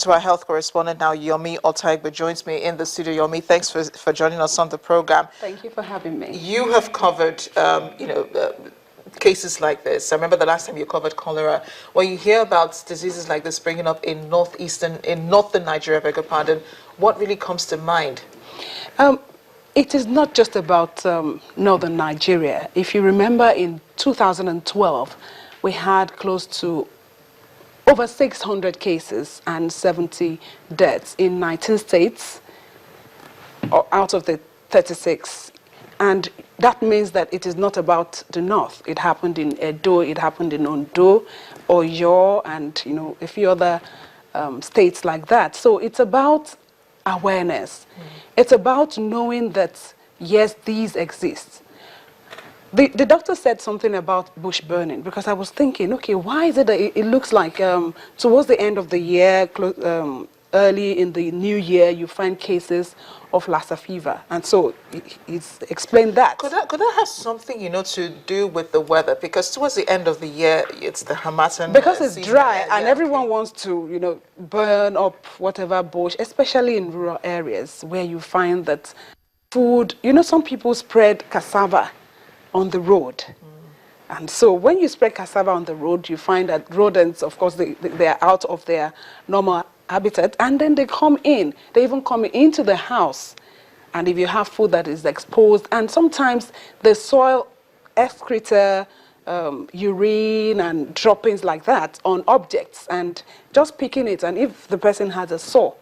To our health correspondent now, Yomi Otaigbe joins me in the studio. Yomi, thanks for joining us on the program. Thank you for having me. You have covered, cases like this. I remember the last time you covered cholera. When you hear about diseases like this springing up in northern Nigeria, beg your pardon, what really comes to mind? It is not just about northern Nigeria. If you remember, in 2012, we had close to over 600 cases and 70 deaths in 19 states out of the 36. And that means that it is not about the north. It happened in Edo, it happened in Ondo, Oyo, and a few other states like that. So it's about awareness. It's about knowing that, yes, these exist. The doctor said something about bush burning, because I was thinking, okay, why is it that it looks like towards the end of the year, early in the new year, you find cases of Lassa fever? And so he's explained that. Could that have something, to do with the weather? Because towards the end of the year, it's the Hamatan. Because it's dry and everyone wants to, burn up whatever bush, especially in rural areas where you find that food, some people spread cassava on the road. And so when you spread cassava on the road, you find that rodents, of course, they are out of their normal habitat, and then they come in. They even come into the house. And if you have food that is exposed, and sometimes the soil excreta, urine and droppings like that on objects, and just picking it, and if the person has a sore,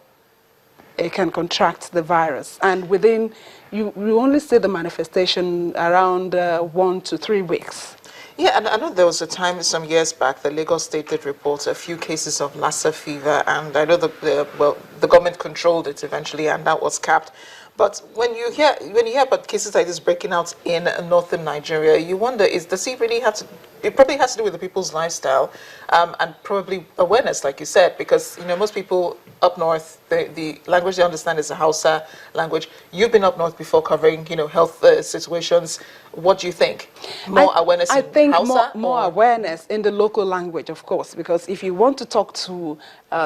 it can contract the virus. And within, you only see the manifestation around 1 to 3 weeks. Yeah, and I know there was a time some years back that Lagos State did report a few cases of Lassa fever, and I know the government controlled it eventually, and that was capped. But when you hear about cases like this breaking out in northern Nigeria, you wonder, does it really have to? It probably has to do with the people's lifestyle, and probably awareness, like you said, because most people up north, the language they understand is the Hausa language. You've been up north before covering health situations. What do you think? More awareness in Hausa? More awareness in the local language, of course, because if you want to talk to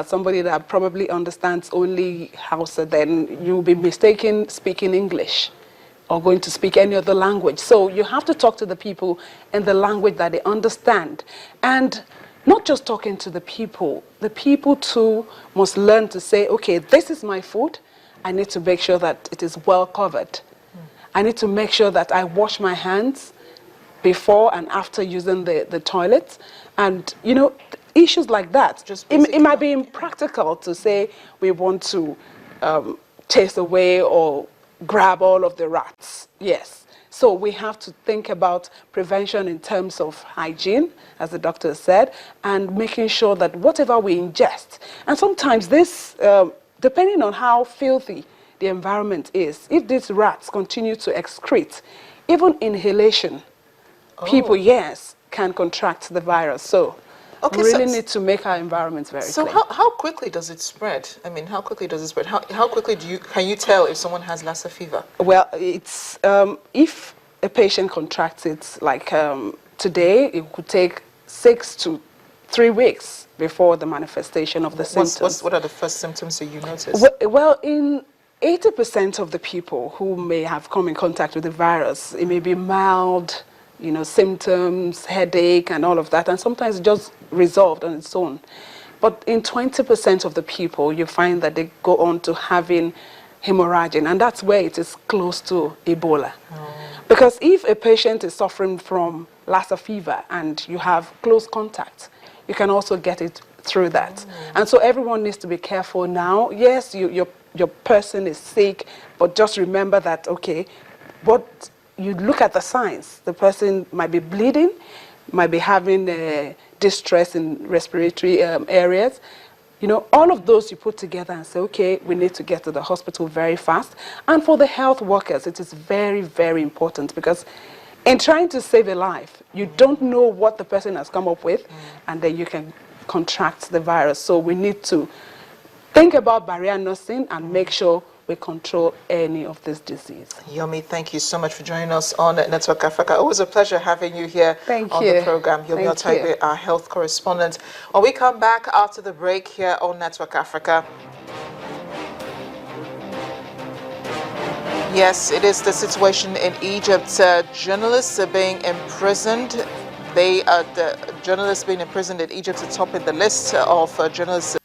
somebody that probably understands only Hausa, then you'll be mistaken speaking English or going to speak any other language. So you have to talk to the people in the language that they understand. And not just talking to the people too must learn to say, okay, this is my food. I need to make sure that it is well covered. I need to make sure that I wash my hands before and after using the toilet. And, issues like that. It might be impractical to say we want to chase away or grab all of the rats. Yes. So we have to think about prevention in terms of hygiene, as the doctor said, and making sure that whatever we ingest, and sometimes this, depending on how filthy the environment is, if these rats continue to excrete, even inhalation, people, yes, can contract the virus. So we really need to make our environments very clean. So how quickly does it spread? I mean, how quickly does it spread? How quickly can you tell if someone has Lassa fever? Well, it's if a patient contracts it, like today, it could take 6 to 3 weeks before the manifestation of the symptoms. What are the first symptoms that you notice? Well, in 80% of the people who may have come in contact with the virus, it may be mild, symptoms, headache, and all of that, and sometimes just resolved on its own. But in 20% of the people, you find that they go on to having hemorrhaging, and that's where it is close to Ebola. Because if a patient is suffering from Lassa fever and you have close contact, you can also get it through that. And so everyone needs to be careful now. Yes, your person is sick, but just remember that, okay, what you look at the signs. The person might be bleeding, might be having distress in respiratory areas. All of those you put together and say, okay, we need to get to the hospital very fast. And for the health workers, it is very, very important, because in trying to save a life, you don't know what the person has come up with, and then you can contract the virus. So we need to think about barrier nursing and make sure we control any of this disease. Yomi, thank you so much for joining us on Network Africa. Always a pleasure having you here on the program. Yomi Otaibe, our health correspondent. When we come back after the break here on Network Africa. Yes, it is the situation in Egypt. Journalists are being imprisoned. The journalists being imprisoned in Egypt are topping the list of journalists.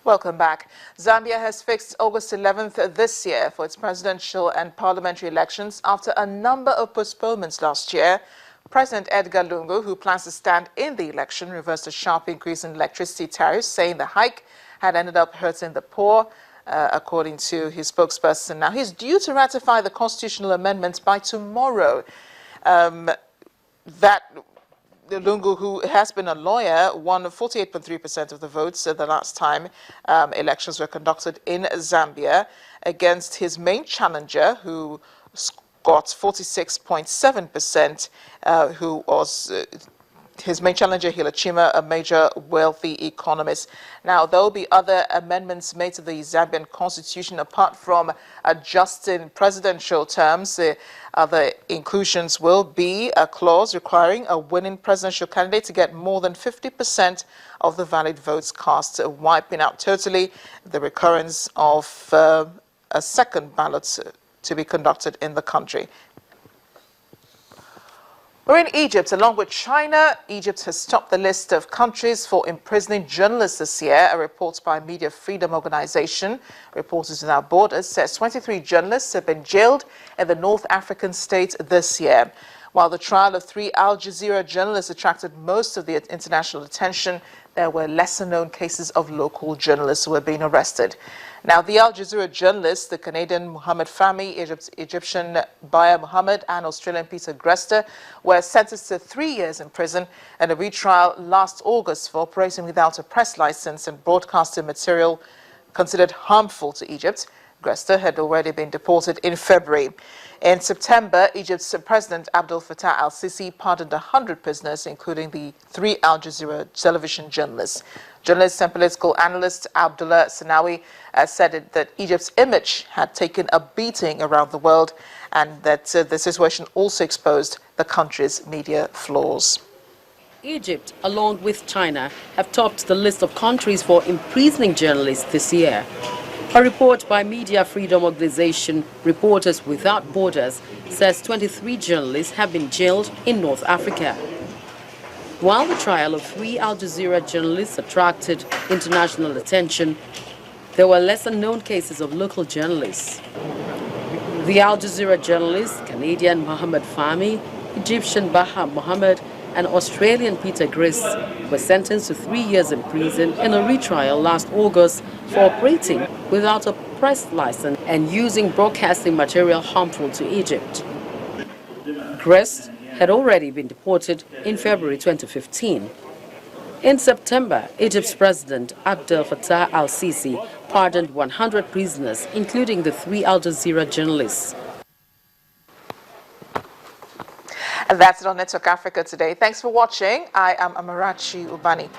Welcome back. Zambia has fixed August 11th this year for its presidential and parliamentary elections after a number of postponements last year. President Edgar Lungu, who plans to stand in the election, reversed a sharp increase in electricity tariffs, saying the hike had ended up hurting the poor, according to his spokesperson. Now, he's due to ratify the constitutional amendments by tomorrow. Lungu, who has been a lawyer, won 48.3% of the votes the last time elections were conducted in Zambia against his main challenger, who got 46.7%, who was his main challenger, Hilachima, a major wealthy economist. Now, there will be other amendments made to the Zambian constitution apart from adjusting presidential terms. Other inclusions will be a clause requiring a winning presidential candidate to get more than 50% of the valid votes cast, wiping out totally the recurrence of a second ballot to be conducted in the country. We're in Egypt. Along with China, Egypt has topped the list of countries for imprisoning journalists this year. A report by Media Freedom Organization, Reporters Without Borders, says 23 journalists have been jailed in the North African state this year. While the trial of 3 Al Jazeera journalists attracted most of the international attention, there were lesser-known cases of local journalists who were being arrested. Now, the Al Jazeera journalists, the Canadian Mohamed Fahmy, Egyptian Baya Mohammed, and Australian Peter Grester, were sentenced to 3 years in prison and a retrial last August for operating without a press license and broadcasting material considered harmful to Egypt. Grester had already been deported in February. In September, Egypt's President Abdel Fattah al-Sisi pardoned 100 prisoners, including the 3 Al Jazeera television journalists. Journalist and political analyst Abdullah Sanawi said that Egypt's image had taken a beating around the world and that the situation also exposed the country's media flaws. Egypt, along with China, have topped the list of countries for imprisoning journalists this year. A report by Media Freedom Organization, Reporters Without Borders, says 23 journalists have been jailed in North Africa. While the trial of 3 Al Jazeera journalists attracted international attention, there were lesser-known cases of local journalists. The Al Jazeera journalists, Canadian Mohamed Fahmy, Egyptian Baha Mohammed, and Australian Peter Grist, were sentenced to 3 years in prison in a retrial last August for operating without a press license and using broadcasting material harmful to Egypt. Grist had already been deported in February 2015. In September, Egypt's President Abdel Fattah al-Sisi pardoned 100 prisoners, including the 3 Al Jazeera journalists. And that's it on Network Africa today. Thanks for watching. I am Amarachi Ubani.